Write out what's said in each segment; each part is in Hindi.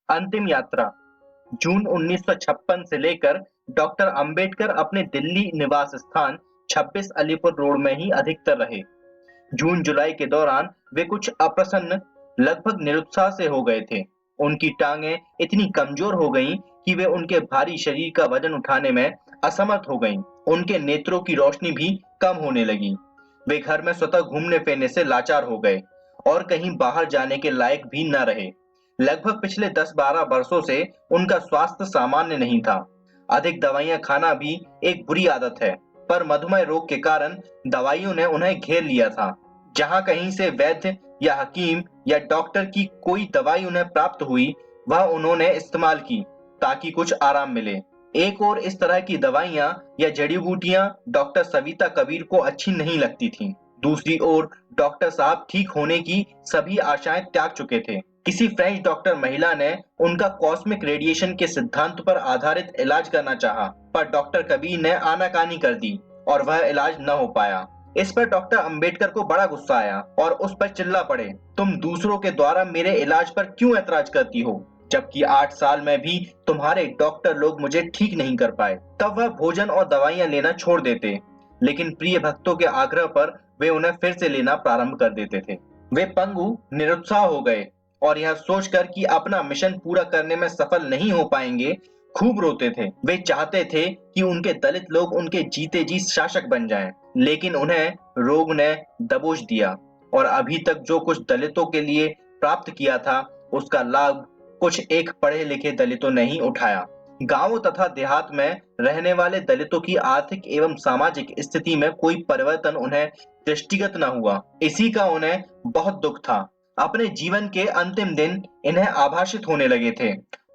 अंतिम यात्रा। जून 1956 से लेकर डॉक्टर अंबेडकर अपने दिल्ली निवास स्थान 26 अलीपुर रोड में ही अधिकतर रहे। जून जुलाई के दौरान वे कुछ अप्रसन्न, लगभग निरुत्साह से हो गए थे। उनकी टांगें इतनी कमजोर हो गईं कि वे उनके भारी शरीर का वजन उठाने में असमर्थ हो गईं। उनके नेत्रों की रोशनी भी कम होने लगी। वे घर में स्वतः घूमने फिरने से लाचार हो गए और कहीं बाहर जाने के लायक भी न रहे। लगभग पिछले 10-12 वर्षों से उनका स्वास्थ्य सामान्य नहीं था। अधिक दवाइयां खाना भी एक बुरी आदत है, पर मधुमेह रोग के कारण दवाइयों ने उन्हें घेर लिया था। जहां कहीं से वैद्य या हकीम या डॉक्टर की कोई दवाई उन्हें प्राप्त हुई, वह उन्होंने इस्तेमाल की ताकि कुछ आराम मिले। एक और इस तरह की दवाइयां या जड़ी बूटियां डॉक्टर सविता कबीर को अच्छी नहीं लगती थीं। दूसरी ओर डॉक्टर साहब ठीक होने की सभी आशाएं त्याग चुके थे। किसी फ्रेंच डॉक्टर महिला ने उनका कॉस्मिक रेडिएशन के सिद्धांत पर आधारित इलाज करना चाहा, पर डॉक्टर कबीर ने आनाकानी कर दी और वह इलाज न हो पाया। इस पर डॉक्टर अंबेडकर को बड़ा गुस्सा आया और उस पर चिल्ला पड़े, तुम दूसरों के द्वारा मेरे इलाज पर क्यों ऐतराज करती हो, जबकि 8 साल में भी तुम्हारे डॉक्टर लोग मुझे ठीक नहीं कर पाए। तब वह भोजन और दवाइयां लेना छोड़ देते, लेकिन प्रिय भक्तों के आग्रह पर वे उन्हें फिर से लेना प्रारंभ कर देते थे। वे पंगु, निरुत्साह हो गए और यह सोचकर कि अपना मिशन पूरा करने में सफल नहीं हो पाएंगे, खूब रोते थे। वे चाहते थे कि उनके दलित लोग उनके जीते जी शासक बन जाएं, लेकिन उन्हें रोग ने दबोच दिया और अभी तक जो कुछ दलितों के लिए प्राप्त किया था, उसका लाभ कुछ एक पढ़े लिखे दलितों ने ही उठाया। गांवों तथा देहात में रहने वाले दलितों की आर्थिक एवं सामाजिक स्थिति में कोई परिवर्तन उन्हें दृष्टिगत न हुआ। इसी का उन्हें बहुत दुख था। अपने जीवन के अंतिम दिन इन्हें आभाषित होने लगे थे।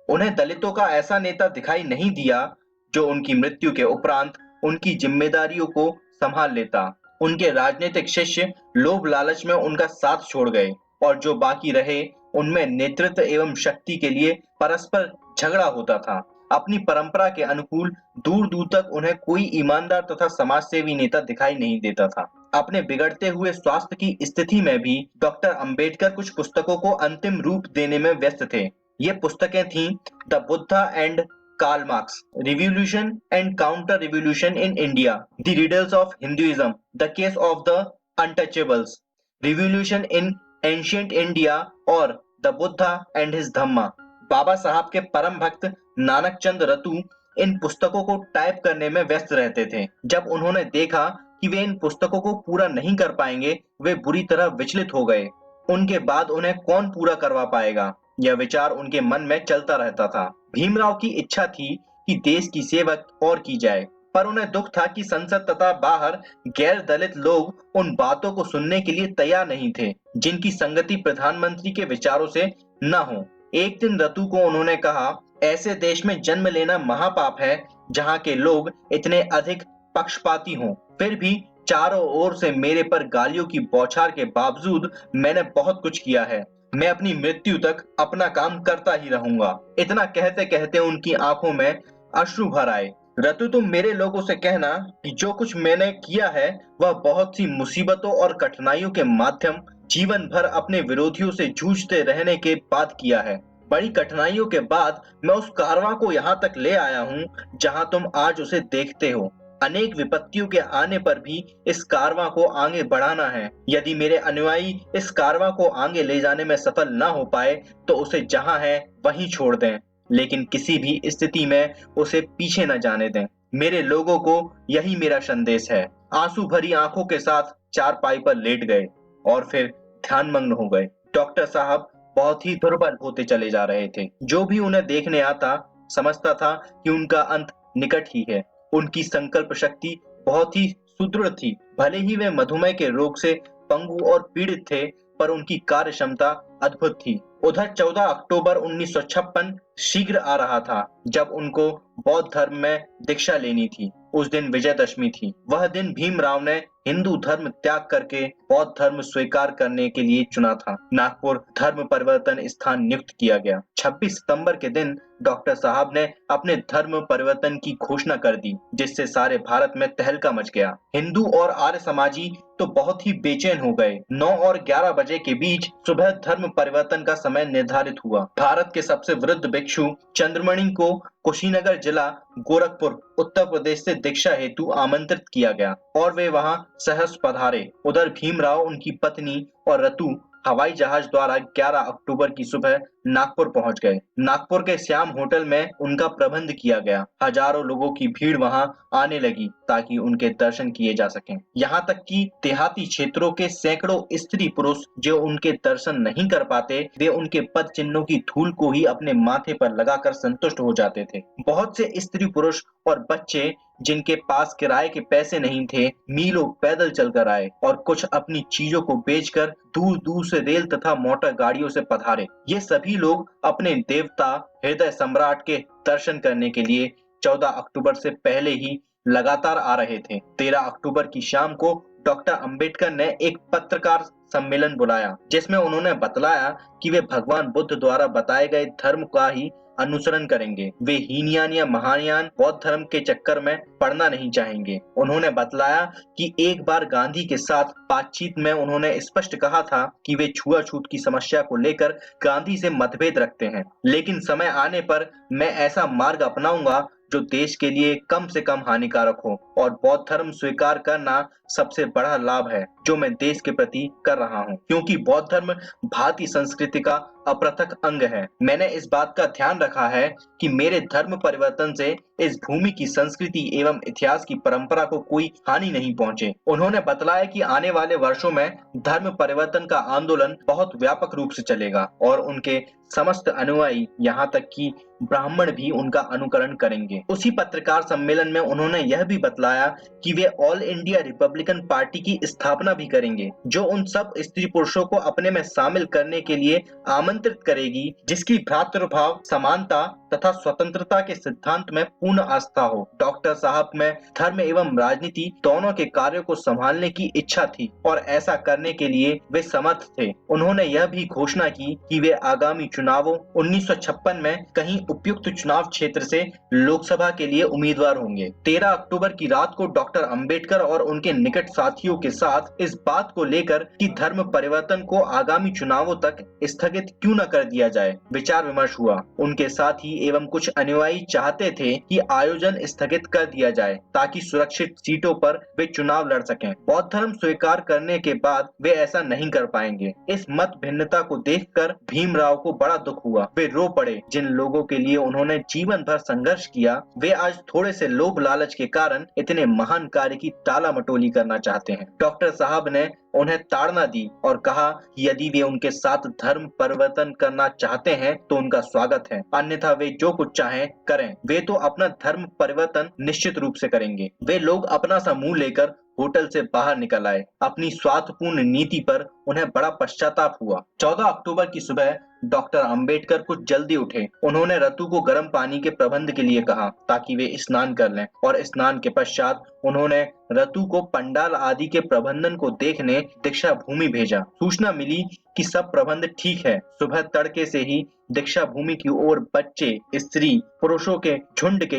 उन्हें दलितों का ऐसा नेता दिखाई नहीं दिया जो उनकी मृत्यु के उपरांत उनकी जिम्मेदारियों को संभाल लेता। उनके राजनीतिक शिष्य लोभ लालच में उनका साथ छोड़ गए और जो बाकी रहे उनमें नेतृत्व एवं शक्ति के लिए परस्पर झगड़ा होता था। अपनी परंपरा के अनुकूल दूर दूर तक उन्हें कोई ईमानदार तथा समाजसेवी नेता दिखाई नहीं देता था। अपने बिगड़ते हुए स्वास्थ्य की स्थिति में भी डॉक्टर अंबेडकर कुछ पुस्तकों को अंतिम रूप देने में व्यस्त थे। ये पुस्तकें थीं the Buddha and Karl Marx, revolution and counter revolution in India, the riddles of Hinduism, the case of the untouchables, revolution in ancient India और the Buddha and his Dhamma. Babasaheb के परम भक्त नानक चंद रतु इन पुस्तकों को टाइप करने में व्यस्त रहते थे। जब उन्होंने देखा कि वे इन पुस्तकों को पूरा नहीं कर पाएंगे, वे बुरी तरह विचलित हो गए। उनके बाद उन्हें कौन पूरा करवा पाएगा, यह विचार उनके मन में चलता रहता था। भीमराव की इच्छा थी कि देश की सेवा और की जाए, पर उन्हें दुख था कि संसद तथा बाहर गैर दलित लोग उन बातों को सुनने के लिए तैयार नहीं थे जिनकी संगति प्रधानमंत्री के विचारों से न हो। एक दिन रतु को उन्होंने कहा, ऐसे देश में जन्म लेना महापाप है जहाँ के लोग इतने अधिक पक्षपाती हों। फिर भी चारों ओर से मेरे पर गालियों की बौछार के बावजूद मैंने बहुत कुछ किया है। मैं अपनी मृत्यु तक अपना काम करता ही रहूंगा। इतना कहते कहते उनकी आंखों में अश्रु भर आए। रतु, तुम मेरे लोगों से कहना कि जो कुछ मैंने किया है वह बहुत सी मुसीबतों और कठिनाइयों के माध्यम जीवन भर अपने विरोधियों से जूझते रहने के बाद किया है। बड़ी कठिनाइयों के बाद मैं उस कारवां को यहाँ तक ले आया हूँ जहाँ तुम आज उसे देखते हो। अनेक विपत्तियों के आने पर भी इस कारवां को आगे बढ़ाना है। यदि मेरे अनुयायी इस कारवां को आगे ले जाने में सफल न हो पाए तो उसे जहाँ है वहीं छोड़ दें, लेकिन किसी भी स्थिति में उसे पीछे न जाने दें। मेरे लोगों को यही मेरा संदेश है। आंसू भरी आंखों के साथ चारपाई पर लेट गए और फिर ध्यानमग्न हो गए। डॉक्टर साहब बहुत ही दुर्बल होते चले जा रहे थे। जो भी उन्हें देखने आता समझता था कि उनका अंत निकट ही है। उनकी संकल्प शक्ति बहुत ही सुदृढ़ थी। भले ही वे मधुमेह के रोग से पंगु और पीड़ित थे, पर उनकी कार्य क्षमता अद्भुत थी। उधर 14 अक्टूबर 1956 शीघ्र आ रहा था, जब उनको बौद्ध धर्म में दीक्षा लेनी थी। उस दिन विजयदशमी थी। वह दिन भीमराव ने हिंदू धर्म त्याग करके बौद्ध धर्म स्वीकार करने के लिए चुना था। नागपुर धर्म परिवर्तन स्थान नियुक्त किया गया। 26 सितंबर के दिन डॉक्टर साहब ने अपने धर्म परिवर्तन की घोषणा कर दी, जिससे सारे भारत में तहलका मच गया। हिंदू और आर्य समाजी तो बहुत ही बेचैन हो गए। 9 और 11 बजे के बीच सुबह धर्म परिवर्तन का समय निर्धारित हुआ। भारत के सबसे वृद्ध भिक्षु चंद्रमणि को कुशीनगर जिला गोरखपुर उत्तर प्रदेश से दीक्षा हेतु आमंत्रित किया गया और वे वहां सहर्ष पधारे। उधर भीमराव, उनकी पत्नी और रतु हवाई जहाज द्वारा 11 अक्टूबर की सुबह नागपुर पहुंच गए। नागपुर के श्याम होटल में उनका प्रबंध किया गया। हजारों लोगों की भीड़ वहां आने लगी ताकि उनके दर्शन किए जा सकें। यहाँ तक कि देहाती क्षेत्रों के सैकड़ों स्त्री पुरुष जो उनके दर्शन नहीं कर पाते, वे उनके पद चिन्हों की धूल को ही अपने माथे पर लगाकर संतुष्ट हो जाते थे। बहुत से स्त्री पुरुष और बच्चे जिनके पास किराए के पैसे नहीं थे, मीलों पैदल चलकर आए और कुछ अपनी चीजों को बेचकर दूर दूर से रेल तथा मोटर गाड़ियों से पधारे। ये सभी लोग अपने देवता हृदय सम्राट के दर्शन करने के लिए 14 अक्टूबर से पहले ही लगातार आ रहे थे। 13 अक्टूबर की शाम को डॉक्टर अंबेडकर ने एक पत्रकार सम्मेलन बुलाया, जिसमें उन्होंने बतलाया कि वे भगवान बुद्ध द्वारा बताए गए धर्म का ही अनुसरण करेंगे। वे हीनयान या महायान बौद्ध धर्म के चक्कर में पड़ना नहीं चाहेंगे। उन्होंने बतलाया कि एक बार गांधी के साथ बातचीत में उन्होंने स्पष्ट कहा था कि वे छुआछूत की समस्या को लेकर गांधी से मतभेद रखते हैं, लेकिन समय आने पर मैं ऐसा मार्ग अपनाऊंगा जो देश के लिए कम से कम हानिकारक हो, और बौद्ध धर्म स्वीकार करना सबसे बड़ा लाभ है जो मैं देश के प्रति कर रहा हूँ, क्योंकि बौद्ध धर्म भारतीय संस्कृति का अपृथक अंग है। मैंने इस बात का ध्यान रखा है कि मेरे धर्म परिवर्तन से इस भूमि की संस्कृति एवं इतिहास की परंपरा को कोई हानि नहीं पहुंचे। उन्होंने बतलाया कि आने वाले वर्षों में धर्म परिवर्तन का आंदोलन बहुत व्यापक रूप से चलेगा और उनके समस्त अनुयायी, यहाँ तक कि ब्राह्मण भी उनका अनुकरण करेंगे। उसी पत्रकार सम्मेलन में उन्होंने यह भी बतलाया कि वे ऑल इंडिया रिपब्लिकन पार्टी की स्थापना भी करेंगे, जो उन सब स्त्री पुरुषों को अपने में शामिल करने के लिए आमंत्रित करेगी, जिसकी भ्रातृभाव, समानता तथा स्वतंत्रता के सिद्धांत में पूर्ण आस्था हो। डॉक्टर साहब में धर्म एवं राजनीति दोनों के कार्यों को संभालने की इच्छा थी और ऐसा करने के लिए वे समर्थ थे। उन्होंने यह भी घोषणा की कि वे आगामी चुनावों 1956 में कहीं उपयुक्त चुनाव क्षेत्र से लोकसभा के लिए उम्मीदवार होंगे। 13 अक्टूबर की रात को डॉक्टर अंबेडकर और उनके निकट साथियों के साथ इस बात को लेकर कि धर्म परिवर्तन को आगामी चुनावों तक स्थगित क्यों न कर दिया जाए, विचार विमर्श हुआ। उनके साथी एवं कुछ अनुयायी चाहते थे कि आयोजन स्थगित कर दिया जाए ताकि सुरक्षित सीटों पर वे चुनाव लड़ सकें। बौद्ध धर्म स्वीकार करने के बाद वे ऐसा नहीं कर पाएंगे। इस मत भिन्नता को देखकर भीमराव को बड़ा दुख हुआ। वे रो पड़े। जिन लोगों के लिए उन्होंने जीवन भर संघर्ष किया, वे आज थोड़े से लोभ लालच के कारण इतने महान कार्य की टाला मटोली करना चाहते हैं। डॉक्टर साहब ने उन्हें ताड़ना दी और कहा कि यदि वे उनके साथ धर्म परिवर्तन करना चाहते हैं तो उनका स्वागत है, अन्यथा वे जो कुछ चाहें करें। वे तो अपना धर्म परिवर्तन निश्चित रूप से करेंगे। वे लोग अपना सा मुंह लेकर होटल से बाहर निकल आए। अपनी स्वार्थपूर्ण नीति पर उन्हें बड़ा पश्चाताप हुआ। 14 अक्टूबर की सुबह डॉक्टर अंबेडकर कुछ जल्दी उठे। उन्होंने रतु को गर्म पानी के प्रबंध के लिए कहा ताकि वे स्नान कर लें, और स्नान के पश्चात उन्होंने रतु को पंडाल आदि के प्रबंधन को देखने दीक्षा भूमि भेजा। सूचना मिली कि सब प्रबंध ठीक है। सुबह तड़के से ही दीक्षा भूमि की ओर बच्चे, स्त्री, पुरुषों के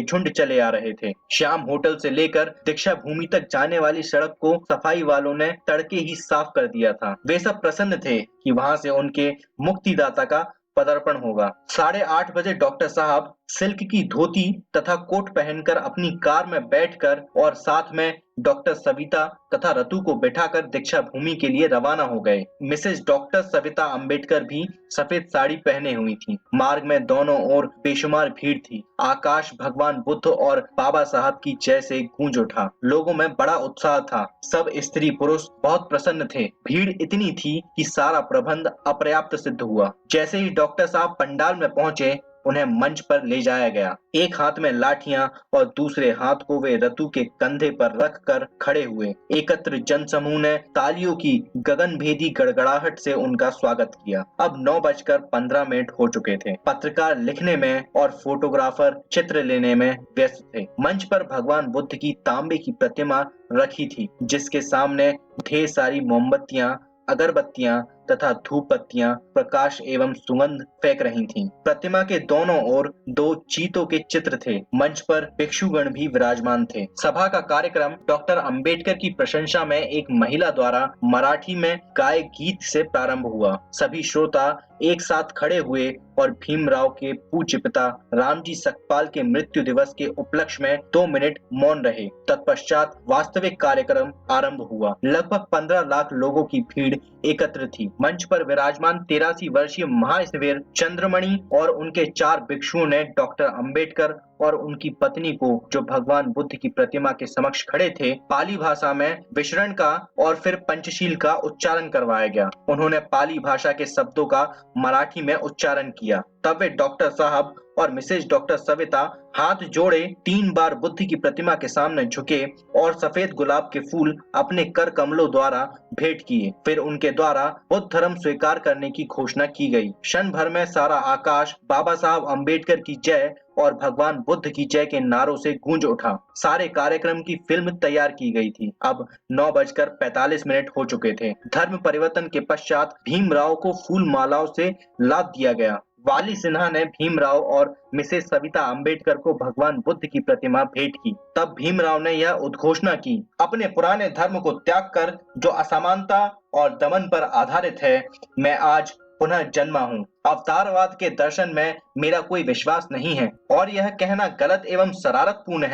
झुंड चले आ रहे थे। श्याम होटल से लेकर दीक्षा भूमि तक जाने वाली सड़क को सफाई वालों ने तड़के ही साफ कर दिया था। वे सब प्रसन्न थे कि वहां से उनके मुक्तिदाता का पदार्पण होगा। 8:30 बजे डॉक्टर साहब सिल्क की धोती तथा कोट पहनकर अपनी कार में बैठकर और साथ में डॉक्टर सविता तथा रतु को बैठाकर दीक्षा भूमि के लिए रवाना हो गए। मिसेज डॉक्टर सविता अंबेडकर भी सफेद साड़ी पहने हुई थी। मार्ग में दोनों ओर बेशुमार भीड़ थी। आकाश भगवान बुद्ध और बाबा साहब की जय से गूंज उठा। लोगों में बड़ा उत्साह था। सब स्त्री पुरुष बहुत प्रसन्न थे। भीड़ इतनी थी कि सारा प्रबंध अपर्याप्त सिद्ध हुआ। जैसे ही डॉक्टर साहब पंडाल में पहुंचे, उन्हें मंच पर ले जाया गया। एक हाथ में लाठियां और दूसरे हाथ को वे रतु के कंधे पर रखकर खड़े हुए। एकत्र जनसमूह ने तालियों की गगनभेदी गड़गड़ाहट से उनका स्वागत किया। अब 9:15 हो चुके थे। पत्रकार लिखने में और फोटोग्राफर चित्र लेने में व्यस्त थे। मंच पर भगवान बुद्ध की तांबे की प्रतिमा रखी थी, जिसके सामने ढेर सारी मोमबत्तियां, अगरबत्तियां तथा धूप बत्तियां प्रकाश एवं सुगंध फेंक रही थीं। प्रतिमा के दोनों ओर 2 चीतों के चित्र थे। मंच पर भिक्षुगण भी विराजमान थे। सभा का कार्यक्रम डॉक्टर अंबेडकर की प्रशंसा में एक महिला द्वारा मराठी में गाए गीत से प्रारंभ हुआ। सभी श्रोता एक साथ खड़े हुए और भीमराव के पूज्य पिता रामजी सकपाल के मृत्यु दिवस के उपलक्ष्य में 2 मिनट मौन रहे। तत्पश्चात वास्तविक कार्यक्रम आरंभ हुआ। लगभग 15 लाख लोगों की भीड़ एकत्र थी। मंच पर विराजमान 83 वर्षीय महावीर चंद्रमणि और उनके 4 भिक्षुओं ने डॉक्टर अंबेडकर और उनकी पत्नी को, जो भगवान बुद्ध की प्रतिमा के समक्ष खड़े थे, पाली भाषा में विचरण का और फिर पंचशील का उच्चारण करवाया गया। उन्होंने पाली भाषा के शब्दों का मराठी में उच्चारण किया। तब वे डॉक्टर साहब और मिसेज डॉक्टर सविता हाथ जोड़े 3 बार बुद्ध की प्रतिमा के सामने झुके और सफेद गुलाब के फूल अपने कर कमलों द्वारा भेंट किए। फिर उनके द्वारा बुद्ध धर्म स्वीकार करने की घोषणा की गई। क्षण भर में सारा आकाश बाबा साहब अम्बेडकर की जय और भगवान बुद्ध की जय के नारों से गूंज उठा। सारे कार्यक्रम की फिल्म तैयार की गई थी। अब 9:45 हो चुके थे। धर्म परिवर्तन के पश्चात भीमराव को फूल मालाओं से लाद दिया गया। वाली सिन्हा ने भीमराव और मिसेस सविता अम्बेडकर को भगवान बुद्ध की प्रतिमा भेंट की। तब भीमराव ने यह उद्घोषणा की, अपने पुराने धर्म को त्याग कर, जो असमानता और दमन पर आधारित है, मैं आज पुनः जन्मा हूँ। अवतारवाद के दर्शन में मेरा कोई विश्वास नहीं है और यह कहना गलत एवं शरारतपूर्ण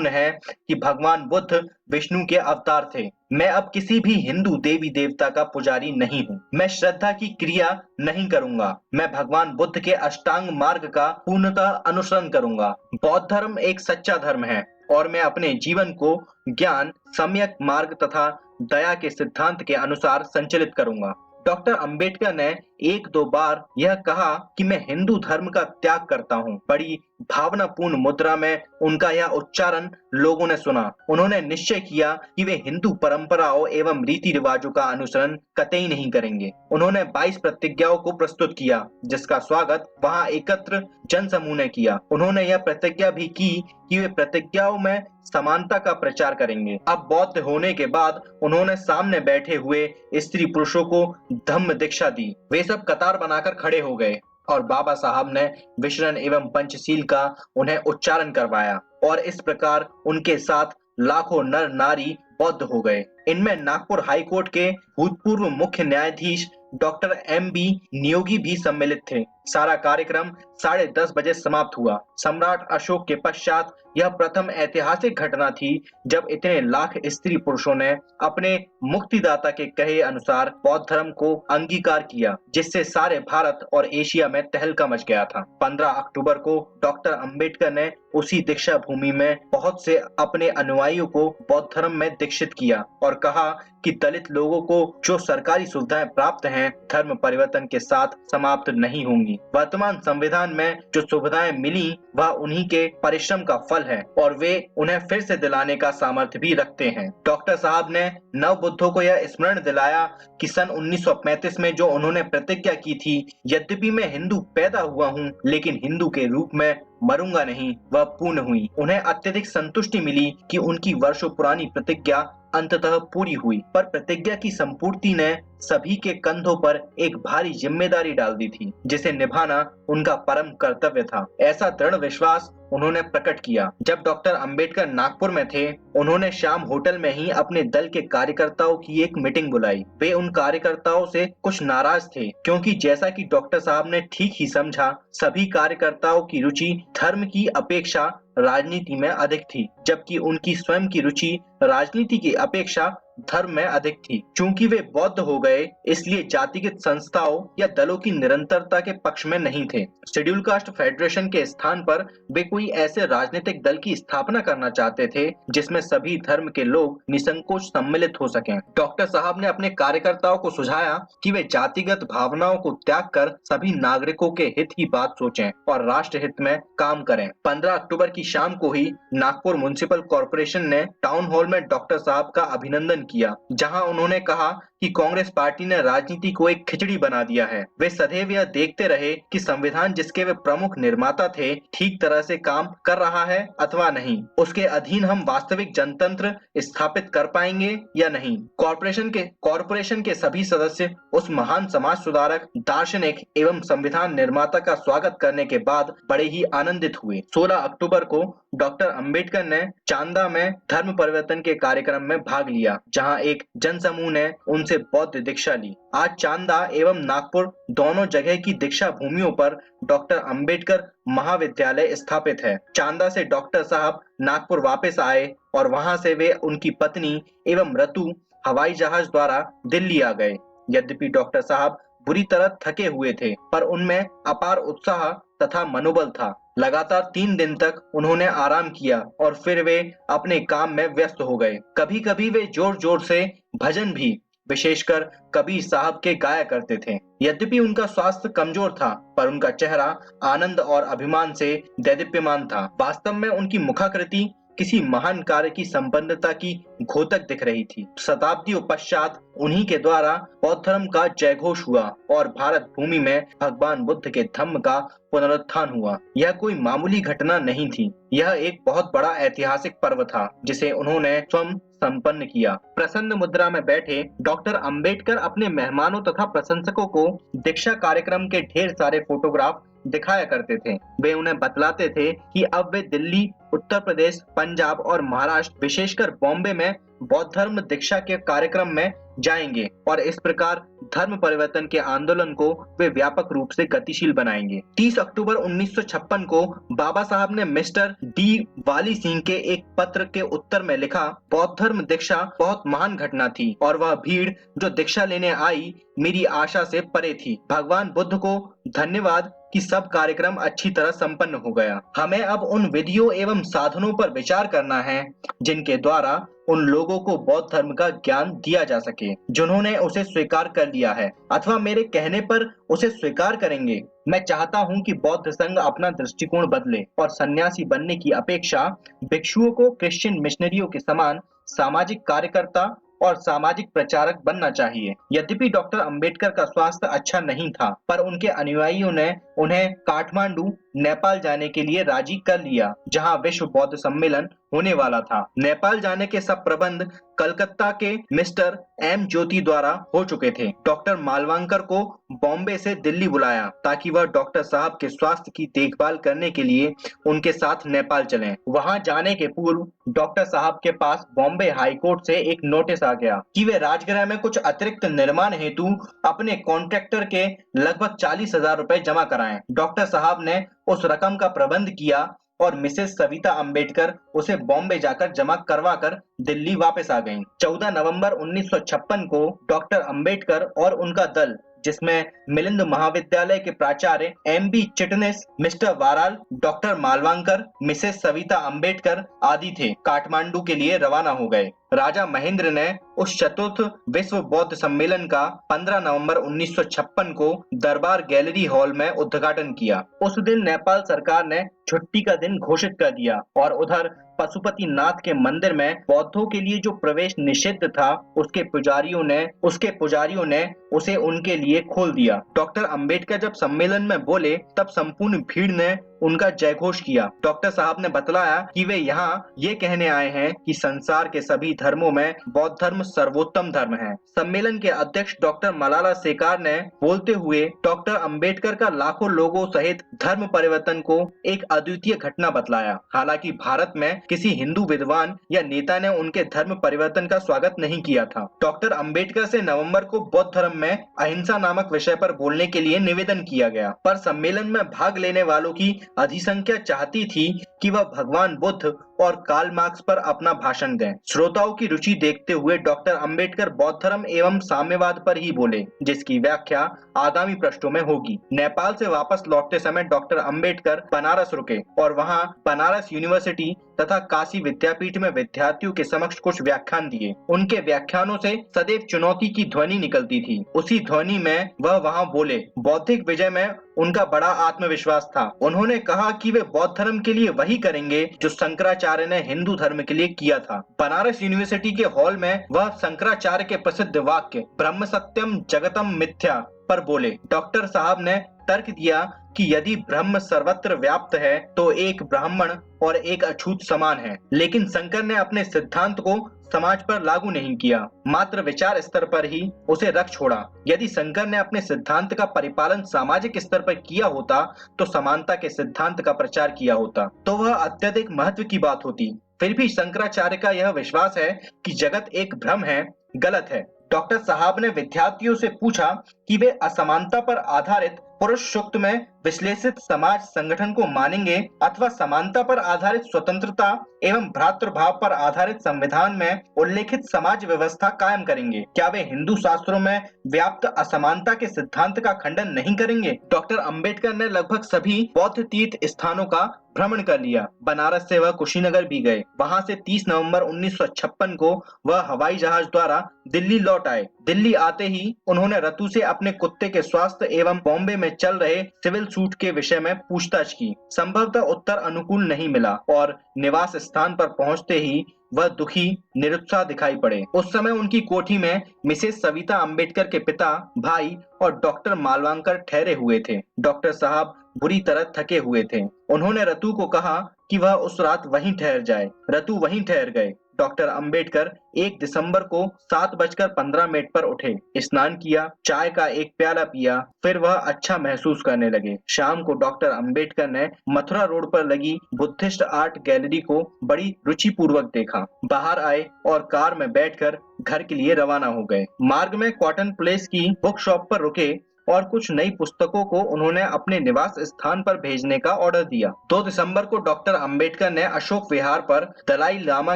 है कि भगवान बुद्ध विष्णु के अवतार थे। मैं अब किसी भी हिंदू देवी देवता का पुजारी नहीं हूँ। मैं श्रद्धा की क्रिया नहीं करूंगा। मैं भगवान बुद्ध के अष्टांग मार्ग का पूर्णतः अनुसरण करूंगा। बौद्ध धर्म एक सच्चा धर्म है और मैं अपने जीवन को ज्ञान, सम्यक मार्ग तथा दया के सिद्धांत के अनुसार संचालित करूंगा। डॉक्टर अंबेडकर ने 1-2 बार यह कहा कि मैं हिंदू धर्म का त्याग करता हूँ। बड़ी भावनापूर्ण मुद्रा में उनका यह उच्चारण लोगों ने सुना। उन्होंने निश्चय किया कि वे हिंदू परंपराओं एवं रीति रिवाजों का अनुसरण कतई नहीं करेंगे। उन्होंने 22 प्रतिज्ञाओं को प्रस्तुत किया, जिसका स्वागत वहां एकत्र जनसमूह ने किया। उन्होंने यह प्रतिज्ञा भी की कि वे प्रतिज्ञाओं में समानता का प्रचार करेंगे। अब बौद्ध होने के बाद उन्होंने सामने बैठे हुए स्त्री पुरुषों को धम्म दीक्षा दी। वे सब कतार बनाकर खड़े हो गए और बाबा साहब ने विचरण एवं पंचशील का उन्हें उच्चारण करवाया और इस प्रकार उनके साथ लाखों नर नारी बौद्ध हो गए। इनमें नागपुर हाईकोर्ट के भूतपूर्व मुख्य न्यायाधीश डॉक्टर M.B. नियोगी भी सम्मिलित थे। सारा कार्यक्रम 10:30 बजे समाप्त हुआ। सम्राट अशोक के पश्चात यह प्रथम ऐतिहासिक घटना थी जब इतने लाख स्त्री पुरुषों ने अपने मुक्तिदाता के कहे अनुसार बौद्ध धर्म को अंगीकार किया, जिससे सारे भारत और एशिया में तहलका मच गया था। 15 अक्टूबर को डॉक्टर अंबेडकर ने उसी दीक्षा भूमि में बहुत से अपने अनुयायियों को बौद्ध धर्म में दीक्षित किया और कहा कि दलित लोगों को जो सरकारी सुविधाएं प्राप्त हैं, धर्म परिवर्तन के साथ समाप्त नहीं होंगी। वर्तमान संविधान में जो सुविधाएं मिली वह उन्हीं के परिश्रम का फल है और वे उन्हें फिर से दिलाने का सामर्थ्य भी रखते हैं। डॉक्टर साहब ने नव बुद्धों को यह स्मरण दिलाया कि सन 1935 में जो उन्होंने प्रतिज्ञा की थी, यद्यपि मैं हिंदू पैदा हुआ हूँ लेकिन हिंदू के रूप में मरूंगा नहीं, वह पूर्ण हुई। उन्हें अत्यधिक संतुष्टि मिली कि उनकी वर्षों पुरानी प्रतिज्ञा अंततः पूरी हुई, पर प्रतिज्ञा की संपूर्ति ने सभी के कंधों पर एक भारी जिम्मेदारी डाल दी थी, जिसे निभाना उनका परम कर्तव्य था। ऐसा दृढ़ विश्वास उन्होंने प्रकट किया। जब डॉक्टर अंबेडकर नागपुर में थे, उन्होंने शाम होटल में ही अपने दल के कार्यकर्ताओं की एक मीटिंग बुलाई। वे उन कार्यकर्ताओं से कुछ नाराज थे, क्योंकि जैसा कि डॉक्टर साहब ने ठीक ही समझा, सभी कार्यकर्ताओं की रुचि धर्म की अपेक्षा राजनीति में अधिक थी, जबकि उनकी स्वयं की रुचि राजनीति की अपेक्षा धर्म में अधिक थी। चूंकि वे बौद्ध हो गए, इसलिए जातिगत संस्थाओं या दलों की निरंतरता के पक्ष में नहीं थे। शेड्यूल कास्ट फेडरेशन के स्थान पर वे कोई ऐसे राजनीतिक दल की स्थापना करना चाहते थे जिसमें सभी धर्म के लोग निसंकोच सम्मिलित हो सकें। डॉक्टर साहब ने अपने कार्यकर्ताओं को सुझाया कि वे जातिगत भावनाओं को त्याग कर सभी नागरिकों के हित की बात सोचें और राष्ट्र हित में काम करें। 15 अक्टूबर की शाम को ही नागपुर म्युनिसिपल कॉर्पोरेशन ने टाउन हॉल में डॉक्टर साहब का अभिनंदन किया, जहां उन्होंने कहा कि कांग्रेस पार्टी ने राजनीति को एक खिचड़ी बना दिया है। वे सदैव यह देखते रहे कि संविधान जिसके वे प्रमुख निर्माता थे ठीक तरह से काम कर रहा है अथवा नहीं, उसके अधीन हम वास्तविक जनतंत्र स्थापित कर पाएंगे या नहीं। कॉर्पोरेशन के सभी सदस्य उस महान समाज सुधारक, दार्शनिक एवं संविधान निर्माता का स्वागत करने के बाद बड़े ही आनंदित हुए। 16 अक्टूबर को डॉक्टर अंबेडकर ने चांदा में धर्म परिवर्तन के कार्यक्रम में भाग लिया, जहां एक जनसमूह ने उनसे बौद्ध दीक्षा ली। आज चांदा एवं नागपुर दोनों जगह की दीक्षा भूमियों पर डॉक्टर अंबेडकर महाविद्यालय स्थापित है। चांदा से डॉक्टर साहब नागपुर वापस आए और वहां से वे उनकी पत्नी एवं रतु हवाई जहाज द्वारा दिल्ली आ गए। यद्यपि डॉक्टर साहब बुरी तरह थके हुए थे, पर उनमें अपार उत्साह तथा मनोबल था। लगातार 3 दिन तक उन्होंने आराम किया और फिर वे अपने काम में व्यस्त हो गए। कभी कभी वे जोर जोर से भजन भी, विशेषकर कबीर साहब के, गाया करते थे। यद्यपि उनका स्वास्थ्य कमजोर था, पर उनका चेहरा आनंद और अभिमान से दैदीप्यमान था। वास्तव में उनकी मुखाकृति किसी महान कार्य की संपन्नता की घोतक दिख रही थी। शताब्दियों पश्चात उन्हीं के द्वारा बौद्ध धर्म का जयघोष हुआ और भारत भूमि में भगवान बुद्ध के धम्म का पुनरुत्थान हुआ। यह कोई मामूली घटना नहीं थी, यह एक बहुत बड़ा ऐतिहासिक पर्व था जिसे उन्होंने स्वयं संपन्न किया। प्रसन्न मुद्रा में बैठे डॉक्टर अंबेडकर अपने मेहमानों तथा प्रशंसकों को दीक्षा कार्यक्रम के ढेर सारे फोटोग्राफ दिखाया करते थे। वे उन्हें बतलाते थे कि अब वे दिल्ली, उत्तर प्रदेश, पंजाब और महाराष्ट्र, विशेषकर बॉम्बे में बौद्ध धर्म दीक्षा के कार्यक्रम में जाएंगे और इस प्रकार धर्म परिवर्तन के आंदोलन को वे व्यापक रूप से गतिशील बनाएंगे। 30 अक्टूबर 1956 को बाबा साहब ने मिस्टर डी वाली सिंह के एक पत्र के उत्तर में लिखा, बौद्ध धर्म दीक्षा बहुत महान घटना थी और वह भीड़ जो दीक्षा लेने आई मेरी आशा से परे थी। भगवान बुद्ध को धन्यवाद कि सब कार्यक्रम अच्छी तरह संपन्न हो गया। हमें अब उन विधियों एवं साधनों पर विचार करना है जिनके द्वारा उन लोगों को बौद्ध धर्म का ज्ञान दिया जा सके जिन्होंने उसे स्वीकार कर लिया है अथवा मेरे कहने पर उसे स्वीकार करेंगे। मैं चाहता हूं कि बौद्ध संघ अपना दृष्टिकोण बदले और सन्यासी बनने की अपेक्षा भिक्षुओं को क्रिश्चियन मिशनरियों के समान सामाजिक कार्यकर्ता और सामाजिक प्रचारक बनना चाहिए। यद्यपि डॉक्टर अंबेडकर का स्वास्थ्य अच्छा नहीं था, पर उनके अनुयायियों ने उन्हें काठमांडू, नेपाल जाने के लिए राजी कर लिया, जहां विश्व बौद्ध सम्मेलन होने वाला था। नेपाल जाने के सब प्रबंध कलकत्ता के मिस्टर एम ज्योति द्वारा हो चुके थे। डॉक्टर मालवांकर को बॉम्बे से दिल्ली बुलाया ताकि वह डॉक्टर साहब के स्वास्थ्य की देखभाल करने के लिए उनके साथ नेपाल चलें। वहां जाने के पूर्व डॉक्टर साहब के पास बॉम्बे हाई कोर्ट से एक नोटिस आ गया कि वे राजगृह में कुछ अतिरिक्त निर्माण हेतु अपने कॉन्ट्रैक्टर के लगभग 40,000 रुपए जमा कराएं। डॉक्टर साहब ने उस रकम का प्रबंध किया और मिसेस सविता अंबेडकर उसे बॉम्बे जाकर जमा करवा कर दिल्ली वापस आ गईं। 14 नवंबर 1956 को डॉक्टर अंबेडकर और उनका दल, जिसमें मिलिंद महाविद्यालय के प्राचार्य M B. Chitnis, mister Waral, doctor Malvankar, Mrs Savita Ambedkar आदि थे, काठमांडू के लिए रवाना हो गए। राजा महेंद्र ने उस चतुर्थ विश्व बौद्ध सम्मेलन का 15 नवंबर 1956 को दरबार गैलरी हॉल में उद्घाटन किया। उस दिन नेपाल सरकार ने छुट्टी का दिन घोषित कर दिया और उधर पशुपति नाथ के मंदिर में बौद्धों के लिए जो प्रवेश निषिद्ध था, उसके पुजारियों ने उसे उनके लिए खोल दिया। डॉक्टर अंबेडकर जब सम्मेलन में बोले, तब संपूर्ण भीड़ ने उनका जयघोष किया। डॉक्टर साहब ने बतलाया कि वे यहाँ ये कहने आए हैं कि संसार के सभी धर्मों में बौद्ध धर्म सर्वोत्तम धर्म है। सम्मेलन के अध्यक्ष डॉक्टर मलाला शेखार ने बोलते हुए डॉक्टर अंबेडकर का लाखों लोगों सहित धर्म परिवर्तन को एक अद्वितीय घटना बतलाया। हालांकि भारत में किसी हिंदू विद्वान या नेता ने उनके धर्म परिवर्तन का स्वागत नहीं किया था। डॉक्टर अंबेडकर से नवंबर को बौद्ध धर्म में अहिंसा नामक विषय पर बोलने के लिए निवेदन किया गया, पर सम्मेलन में भाग लेने वालों की अधिसंख्या चाहती थी कि वह भगवान बुद्ध और कार्ल मार्क्स पर अपना भाषण दें। श्रोताओं की रुचि देखते हुए डॉक्टर अंबेडकर बौद्ध धर्म एवं साम्यवाद पर ही बोले, जिसकी व्याख्या आगामी पृष्ठों में होगी। नेपाल से वापस लौटते समय डॉक्टर अंबेडकर बनारस रुके और वहां बनारस यूनिवर्सिटी तथा काशी विद्यापीठ में विद्यार्थियों के समक्ष कुछ व्याख्यान दिए। उनके व्याख्यानों से सदैव चुनौती की ध्वनि निकलती थी। उसी ध्वनि में वह वहां बोले। बौद्धिक विजय में उनका बड़ा आत्मविश्वास था। उन्होंने कहा कि वे बौद्ध धर्म के लिए वही करेंगे जो शंकराचार्य ने हिंदू धर्म के लिए किया था। बनारस यूनिवर्सिटी के हॉल में वह शंकराचार्य के प्रसिद्ध वाक्य ब्रह्म सत्यम जगतम मिथ्या पर बोले। डॉक्टर साहब ने तर्क दिया कि यदि ब्रह्म सर्वत्र व्याप्त है तो एक ब्राह्मण और एक अछूत समान है। लेकिन शंकर ने अपने सिद्धांत को समाज पर लागू नहीं किया, मात्र विचार स्तर पर ही उसे रख छोड़ा। यदि शंकर ने अपने सिद्धांत का परिपालन सामाजिक स्तर पर किया होता तो समानता के सिद्धांत का प्रचार किया होता, तो वह अत्यधिक महत्व की बात होती। फिर भी शंकराचार्य का यह विश्वास है कि जगत एक भ्रम है, गलत है। डॉक्टर साहब ने विद्यार्थियों से पूछा कि वे असमानता पर आधारित पुरुष सूक्त में विश्लेषित समाज संगठन को मानेंगे अथवा समानता पर आधारित स्वतंत्रता एवं भ्रातृभाव पर आधारित संविधान में उल्लेखित समाज व्यवस्था कायम करेंगे। क्या वे हिंदू शास्त्रों में व्याप्त असमानता के सिद्धांत का खंडन नहीं करेंगे? डॉक्टर अंबेडकर ने लगभग सभी बौद्ध तीर्थ स्थानों का भ्रमण कर लिया। बनारस से वह कुशीनगर भी गए। वहां से 30 नवंबर 1956 को वह हवाई जहाज द्वारा दिल्ली लौट आए। दिल्ली आते ही उन्होंने रतु से अपने कुत्ते के स्वास्थ्य एवं बॉम्बे में चल रहे सिविल सूट के विषय में पूछताछ की। संभवतः उत्तर अनुकूल नहीं मिला और निवास स्थान पर पहुंचते ही वह दुखी निरुत्साह दिखाई पड़े। उस समय उनकी कोठी में मिसेस सविता अंबेडकर के पिता, भाई और डॉक्टर मालवांकर ठहरे हुए थे। डॉक्टर साहब बुरी तरह थके हुए थे। उन्होंने रतु को कहा कि वह उस रात वहीं ठहर जाए। रतु वहीं ठहर गए। डॉक्टर अंबेडकर 1 दिसंबर को 7:15 पर उठे, स्नान किया, चाय का एक प्याला पिया, फिर वह अच्छा महसूस करने लगे। शाम को डॉक्टर अंबेडकर ने मथुरा रोड पर लगी बुद्धिस्ट आर्ट गैलरी को बड़ी रुचिपूर्वक देखा। बाहर आए और कार में बैठकर घर के लिए रवाना हो गए। मार्ग में कॉटन प्लेस की बुक शॉप पर रुके और कुछ नई पुस्तकों को उन्होंने अपने निवास स्थान पर भेजने का ऑर्डर दिया। 2 दिसंबर को डॉक्टर अंबेडकर ने अशोक विहार पर दलाई लामा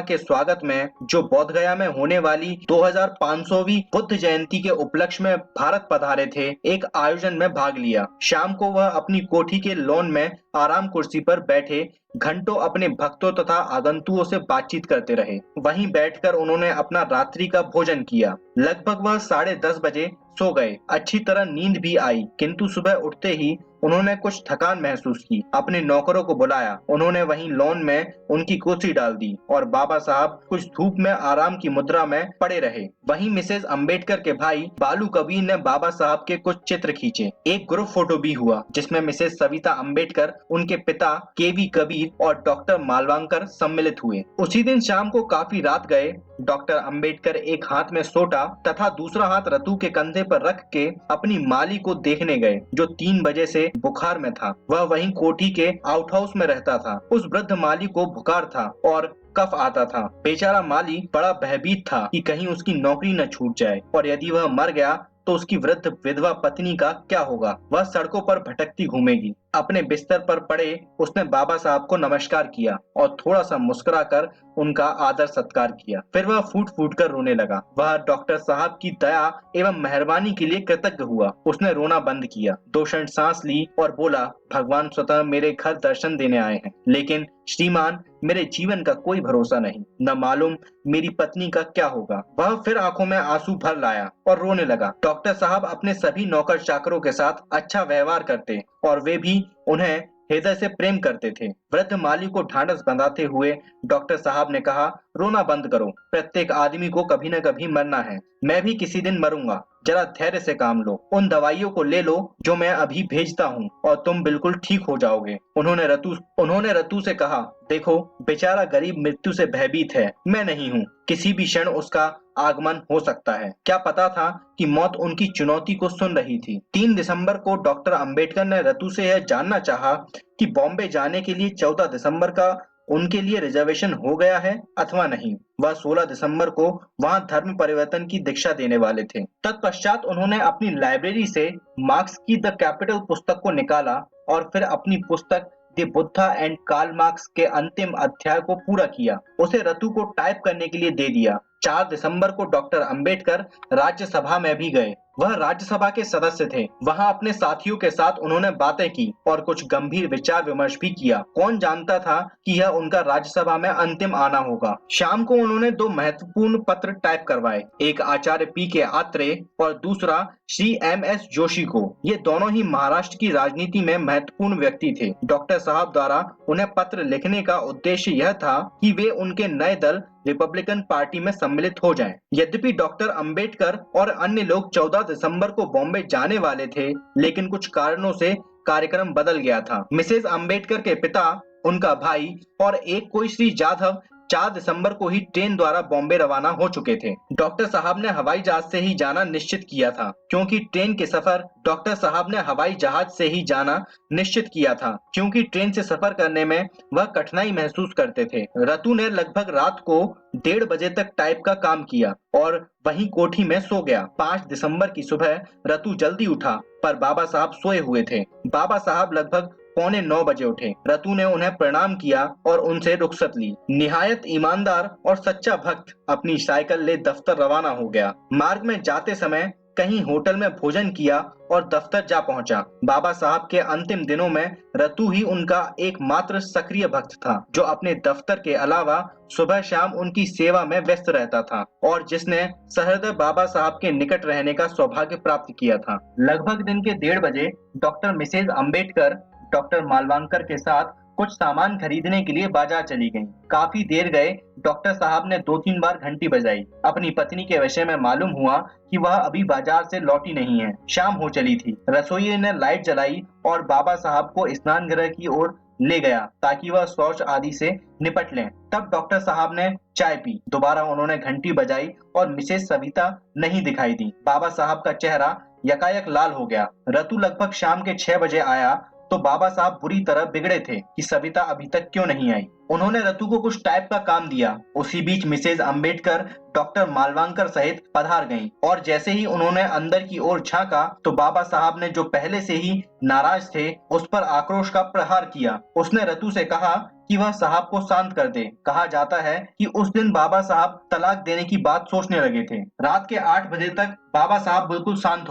के स्वागत में, जो बोध गया में होने वाली 2500वीं बुद्ध जयंती के उपलक्ष्य में भारत पधारे थे, एक आयोजन में भाग लिया। शाम को वह अपनी कोठी के लॉन में आराम कुर्सी पर बैठे घंटों अपने भक्तों तथा आगंतुकों से बातचीत करते रहे। वहीं बैठकर उन्होंने अपना रात्रि का भोजन किया। लगभग वह 10:30 बजे सो गए। अच्छी तरह नींद भी आई, किंतु सुबह उठते ही उन्होंने कुछ थकान महसूस की। अपने नौकरों को बुलाया। उन्होंने वहीं लॉन में उनकी कुर्सी डाल दी और बाबा साहब कुछ धूप में आराम की मुद्रा में पड़े रहे। वहीं मिसेस अंबेडकर के भाई बालू कबीर ने बाबा साहब के कुछ चित्र खींचे। एक ग्रुप फोटो भी हुआ जिसमें मिसेस सविता अंबेडकर, उनके पिता केवी कबीर और डॉक्टर मालवांकर सम्मिलित हुए। उसी दिन शाम को काफी रात गए। डॉक्टर अंबेडकर एक हाथ में सोटा तथा दूसरा हाथ रतु के कंधे पर रख के अपनी माली को देखने गए, जो 3 बजे से बुखार में था। वह वहीं कोठी के आउट हाउस में रहता था। उस वृद्ध माली को बुखार था और कफ आता था। बेचारा माली बड़ा भयभीत था कि कहीं उसकी नौकरी न छूट जाए और यदि वह मर गया तो उसकी वृद्ध विधवा पत्नी का क्या होगा? वह सड़कों पर भटकती घूमेगी। अपने बिस्तर पर पड़े उसने बाबा साहब को नमस्कार किया और थोड़ा सा मुस्कुराकर उनका आदर सत्कार किया। फिर वह फूट फूट कर रोने लगा। वह डॉक्टर साहब की दया एवं मेहरबानी के लिए कृतज्ञ हुआ। उसने रोना बंद किया, 2 क्षण सांस ली और बोला, भगवान स्वतः मेरे घर दर्शन देने आए हैं, लेकिन श्रीमान मेरे जीवन का कोई भरोसा नहीं, न मालूम मेरी पत्नी का क्या होगा। वह फिर आंखों में आंसू भर लाया और रोने लगा। डॉक्टर साहब अपने सभी नौकर चाकरों के साथ अच्छा व्यवहार करते और वे भी उन्हें हृदय से प्रेम करते थे। वृद्ध माली को ढांढस बंधाते हुए डॉक्टर साहब ने कहा, रोना बंद करो, प्रत्येक आदमी को कभी न कभी मरना है। मैं भी किसी दिन मरूंगा, जरा धैर्य से काम लो। उन दवाइयों को ले लो जो मैं अभी भेजता हूँ और तुम बिल्कुल ठीक हो जाओगे। उन्होंने रतु से कहा, देखो बेचारा गरीब मृत्यु से भयभीत है, मैं नहीं हूँ, किसी भी क्षण उसका आगमन हो सकता है। क्या पता था कि मौत उनकी चुनौती को सुन रही थी। 3 दिसंबर को डॉक्टर अंबेडकर ने रतु से यह जानना चाहा कि बॉम्बे जाने के लिए 14 दिसंबर का उनके लिए रिजर्वेशन हो गया है अथवा नहीं। वह 16 दिसंबर को वहां धर्म परिवर्तन की दीक्षा देने वाले थे। तत्पश्चात उन्होंने अपनी लाइब्रेरी से मार्क्स की द कैपिटल पुस्तक को निकाला और फिर अपनी पुस्तक the Buddha and Karl Marx के अंतिम अध्याय को पूरा किया। उसे रतु को टाइप करने के लिए दे दिया। 4 दिसंबर को डॉक्टर अंबेडकर राज्यसभा में भी गए। वह राज्यसभा के सदस्य थे। वहां अपने साथियों के साथ उन्होंने बातें की और कुछ गंभीर विचार विमर्श भी किया। कौन जानता था कि यह उनका राज्यसभा में अंतिम आना होगा। शाम को उन्होंने 2 महत्वपूर्ण पत्र टाइप करवाए, एक आचार्य पी.के. आत्रे और दूसरा श्री एम.एस. जोशी को। ये दोनों ही महाराष्ट्र की राजनीति में महत्वपूर्ण व्यक्ति थे। डॉक्टर साहब द्वारा उन्हें पत्र लिखने का उद्देश्य यह था कि वे उनके नए दल रिपब्लिकन पार्टी में सम्मिलित हो जाएं। यद्यपि डॉक्टर अंबेडकर और अन्य लोग 14 दिसंबर को बॉम्बे जाने वाले थे, लेकिन कुछ कारणों से कार्यक्रम बदल गया था। मिसेज अंबेडकर के पिता, उनका भाई और एक कोई श्री जाधव 4 दिसंबर को ही ट्रेन द्वारा बॉम्बे रवाना हो चुके थे। डॉक्टर साहब ने हवाई जहाज से ही जाना निश्चित किया था, क्योंकि ट्रेन के सफर डॉक्टर साहब ने हवाई जहाज से ही जाना निश्चित किया था, क्योंकि ट्रेन से सफर करने में वह कठिनाई महसूस करते थे। रतु ने लगभग रात को 1:30 बजे तक टाइप का काम किया और वहीं कोठी में सो गया। 5 दिसंबर की सुबह रतु जल्दी उठा, पर बाबा साहब सोए हुए थे। बाबा साहब लगभग 8:45 बजे उठे। रतु ने उन्हें प्रणाम किया और उनसे रुखसत ली। निहायत ईमानदार और सच्चा भक्त अपनी साइकिल ले दफ्तर रवाना हो गया। मार्ग में जाते समय कहीं होटल में भोजन किया और दफ्तर जा पहुंचा। बाबा साहब के अंतिम दिनों में रतु ही उनका एकमात्र सक्रिय भक्त था, जो अपने दफ्तर के अलावा सुबह शाम उनकी सेवा में व्यस्त रहता था और जिसने सहृदय बाबा साहब के निकट रहने का सौभाग्य प्राप्त किया था। लगभग दिन के 1:30 बजे डॉक्टर मिसेज अंबेडकर डॉक्टर मालवांकर के साथ कुछ सामान खरीदने के लिए बाजार चली गईं। काफी देर गए डॉक्टर साहब ने 2-3 बार घंटी बजाई। अपनी पत्नी के विषय में मालूम हुआ कि वह अभी बाजार से लौटी नहीं है। शाम हो चली थी। रसोइये ने लाइट जलाई और बाबा साहब को स्नान गृह की ओर ले गया ताकि वह शौच आदि से निपट लें। तब डॉक्टर साहब ने चाय पी। दोबारा उन्होंने घंटी बजाई और मिसेज सविता नहीं दिखाई दी। बाबा साहब का चेहरा यकायक लाल हो गया। रतु लगभग शाम के 6 बजे आया तो बाबा साहब बुरी तरह बिगड़े थे कि सविता अभी तक क्यों नहीं आई। उन्होंने रतु को कुछ टाइप का काम दिया। उसी बीच मिसेज अंबेडकर डॉक्टर मालवांकर सहित पधार गईं और जैसे ही उन्होंने अंदर की ओर झांका तो बाबा साहब ने, जो पहले से ही नाराज थे, उस पर आक्रोश का प्रहार किया। उसने रतु से कहा कि वह साहब को शांत कर दे। कहा जाता है कि उस दिन बाबा साहब तलाक देने की बात सोचने लगे थे। रात के 8 बजे तक बाबा साहब बिल्कुल शांत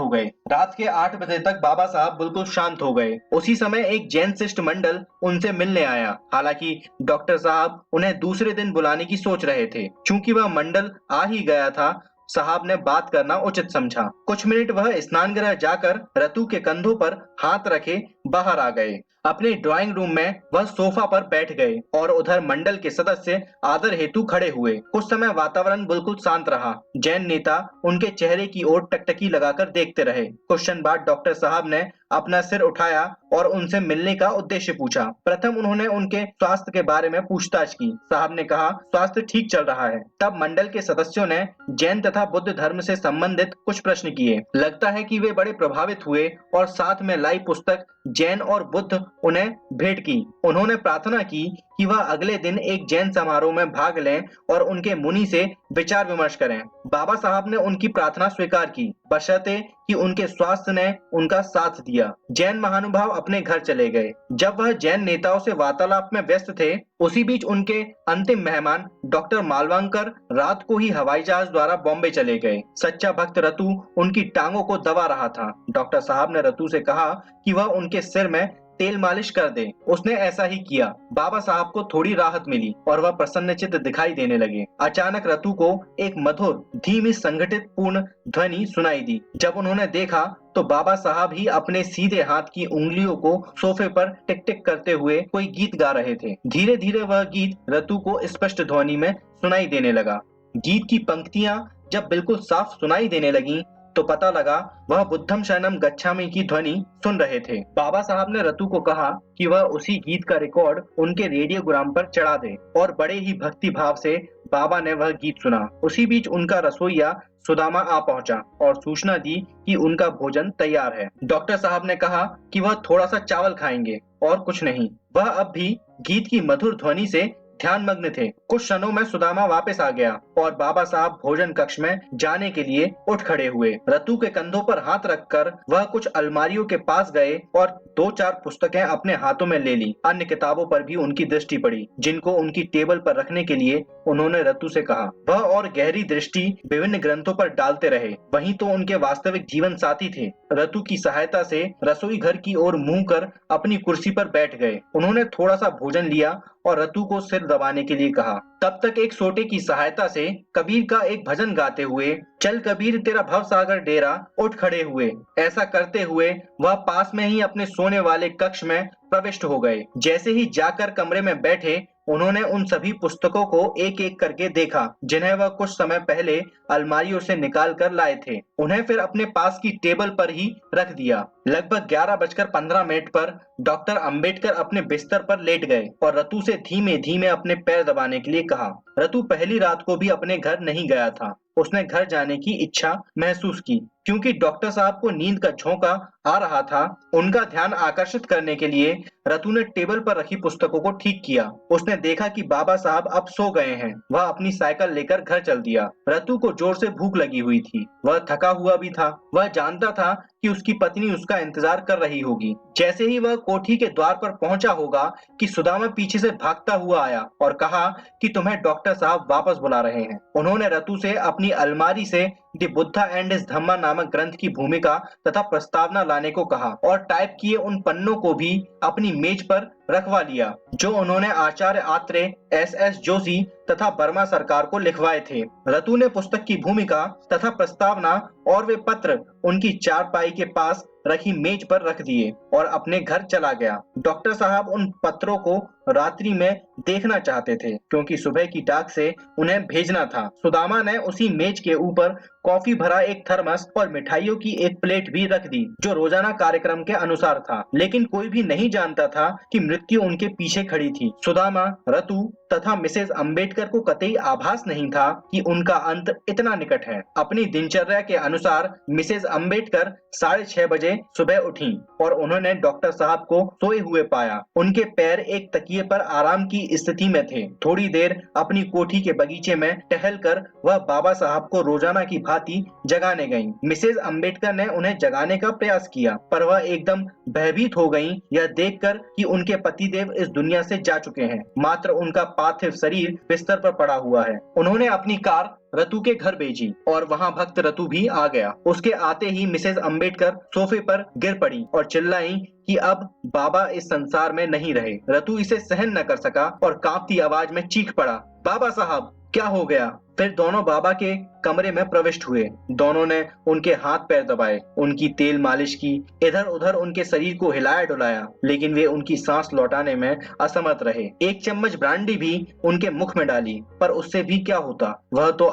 हो गए। उसी समय एक जैन शिष्टमंडल उनसे मिलने आया। हालांकि डॉक्टर साहब उन्हें दूसरे दिन बुलाने की सोच रहे थे। चूंकि वह मंडल आ ही गया था, साहब ने बात करना उचित समझा। कुछ मिनट वह स्नान गृह जाकर रतु के कंधों पर हाथ रखे बाहर आ गए। अपने ड्राइंग रूम में वह सोफा पर बैठ गए और उधर मंडल के सदस्य आदर हेतु खड़े हुए। कुछ समय वातावरण बिल्कुल शांत रहा। जैन नेता उनके चेहरे की ओर टकटकी लगाकर देखते रहे। कुछ क्षण बाद डॉक्टर साहब ने अपना सिर उठाया और उनसे मिलने का उद्देश्य पूछा। प्रथम उन्होंने उनके स्वास्थ्य के बारे में पूछताछ की। साहब ने कहा, स्वास्थ्य ठीक चल रहा है। तब मंडल के सदस्यों ने जैन तथा बुद्ध धर्म से संबंधित कुछ प्रश्न किए। लगता है कि वे बड़े प्रभावित हुए और साथ में लाई पुस्तक जैन और बुद्ध उन्हें भेंट की। उन्होंने प्रार्थना की कि वह अगले दिन एक जैन समारोह में भाग लें और उनके मुनि से विचार विमर्श करें। बाबा साहब ने उनकी प्रार्थना स्वीकार की, बशर्ते कि उनके स्वास्थ्य ने उनका साथ दिया। जैन महानुभाव अपने घर चले गए। जब वह जैन नेताओं से वार्तालाप में व्यस्त थे, उसी बीच उनके अंतिम मेहमान डॉक्टर मालवांकर रात को ही हवाई जहाज द्वारा बॉम्बे चले गए। सच्चा भक्त रतु उनकी टांगों को दबा रहा था। डॉक्टर साहब ने रतु से कहा कि वह उनके सिर में तेल मालिश कर दे। उसने ऐसा ही किया। बाबा साहब को थोड़ी राहत मिली और वह प्रसन्नचित्त दिखाई देने लगे। अचानक रतु को एक मधुर, धीमी, संगठित पूर्ण ध्वनि सुनाई दी। जब उन्होंने देखा तो बाबा साहब ही अपने सीधे हाथ की उंगलियों को सोफे पर टिक टिक करते हुए कोई गीत गा रहे थे। धीरे धीरे वह गीत रतु को स्पष्ट ध्वनि में सुनाई देने लगा। गीत की पंक्तियां जब बिल्कुल साफ सुनाई देने लगी तो पता लगा वह बुद्धम शरणम गच्छामि की ध्वनि सुन रहे थे। बाबा साहब ने रतु को कहा कि वह उसी गीत का रिकॉर्ड उनके रेडियोग्राम पर चढ़ा दे और बड़े ही भक्ति भाव से बाबा ने वह गीत सुना। उसी बीच उनका रसोइया सुदामा आ पहुंचा और सूचना दी कि उनका भोजन तैयार है। डॉक्टर साहब ने कहा कि वह थोड़ा सा चावल खाएंगे और कुछ नहीं। वह अब भी गीत की मधुर ध्वनि से ध्यानमग्न थे। कुछ क्षणों में सुदामा वापस आ गया और बाबा साहब भोजन कक्ष में जाने के लिए उठ खड़े हुए। रतु के कंधों पर हाथ रखकर वह कुछ अलमारियों के पास गए और 2-4 पुस्तकें अपने हाथों में ले ली। अन्य किताबों पर भी उनकी दृष्टि पड़ी, जिनको उनकी टेबल पर रखने के लिए उन्होंने रतु से कहा। वह और गहरी दृष्टि विभिन्न ग्रंथों पर डालते रहे। वहीं तो उनके वास्तविक जीवन साथी थे। रतु की सहायता से रसोई घर की ओर मुंह कर अपनी कुर्सी पर बैठ गए। उन्होंने थोड़ा सा भोजन लिया और रतु को सिर दबाने के लिए कहा। तब तक एक सोटे की सहायता से कबीर का एक भजन गाते हुए चल कबीर तेरा भव सागर डेरा उठ खड़े हुए। ऐसा करते हुए वह पास में ही अपने सोने वाले कक्ष में प्रविष्ट हो गए। जैसे ही जाकर कमरे में बैठे, उन्होंने उन सभी पुस्तकों को एक एक करके देखा, जिन्हें वह कुछ समय पहले अलमारियों से निकाल कर लाए थे। उन्हें फिर अपने पास की टेबल पर ही रख दिया। लगभग 11:15 पर डॉक्टर अंबेडकर अपने बिस्तर पर लेट गए और रतु से धीमे धीमे अपने पैर दबाने के लिए कहा। रतु पहली रात को भी अपने घर नहीं गया था। उसने घर जाने की इच्छा महसूस की, क्योंकि डॉक्टर साहब को नींद का झोंका आ रहा था। उनका ध्यान आकर्षित करने के लिए रतु ने टेबल पर रखी पुस्तकों को ठीक किया। उसने देखा कि बाबा साहब अब सो गए हैं। वह अपनी साइकिल लेकर घर चल दिया। रतु को जोर से भूख लगी हुई थी। वह थका हुआ भी था। वह जानता था कि उसकी पत्नी उसका इंतजार कर रही होगी। जैसे ही वह कोठी के द्वार पर पहुंचा होगा कि सुदामा पीछे से भागता हुआ आया और कहा कि तुम्हें डॉक्टर साहब वापस बुला रहे हैं। उन्होंने रतु से अपनी अलमारी से द बुद्धा एंड हिज धम्मा नामक ग्रंथ की भूमिका तथा प्रस्तावना लाने को कहा और टाइप किए उन पन्नों को भी अपनी मेज पर रखवा लिया, जो उन्होंने आचार्य आत्रे, एस जोशी तथा वर्मा सरकार को लिखवाए थे। रतु ने पुस्तक की भूमिका तथा प्रस्तावना और वे पत्र उनकी चारपाई के पास रखी मेज पर रख दिए और अपने घर चला गया। डॉक्टर साहब उन पत्रों को रात्रि में देखना चाहते थे, क्योंकि सुबह की डाक से उन्हें भेजना था। सुदामा ने उसी मेज के ऊपर कॉफी भरा एक थर्मस और मिठाइयों की एक प्लेट भी रख दी, जो रोजाना कार्यक्रम के अनुसार था। लेकिन कोई भी नहीं जानता था कि मृत्यु उनके पीछे खड़ी थी। सुदामा, रतु तथा मिसेस अंबेडकर को कतई आभास नहीं था कि उनका अंत इतना निकट है। अपनी दिनचर्या के अनुसार मिसेस अंबेडकर 6:30 बजे सुबह उठी और उन्होंने डॉक्टर साहब को सोए हुए पाया। उनके पैर एक तकिए पर आराम की स्थिति में थे। थोड़ी देर अपनी कोठी के बगीचे में टहलकर वह बाबा साहब को रोजाना की भांति जगाने गईं। मिसेस अंबेडकर ने उन्हें जगाने का प्रयास किया, पर वह एकदम भयभीत हो गईं, यह देखकर कि उनके पतिदेव इस दुनिया से जा चुके हैं। मात्र उनका पार्थिव शरीर बिस्तर पर पड़ा हुआ है। उन्होंने अपनी कार रतु के घर भेजी और वहां भक्त रतु भी आ गया। उसके आते ही मिसेस अंबेडकर सोफे पर गिर पड़ी और चिल्लाई कि अब बाबा इस संसार में नहीं रहे। रतु इसे सहन न कर सका और कांपती आवाज में चीख पड़ा, बाबा साहब क्या हो गया? फिर दोनों बाबा के कमरे में प्रविष्ट हुए। दोनों ने उनके हाथ पैर दबाए, उनकी तेल मालिश की, इधर उधर उनके शरीर को हिलाया डुलाया, लेकिन वे उनकी सांस लौटाने में असमर्थ रहे। एक चम्मच ब्रांडी भी उनके मुख में डाली, पर उससे भी क्या होता? वह तो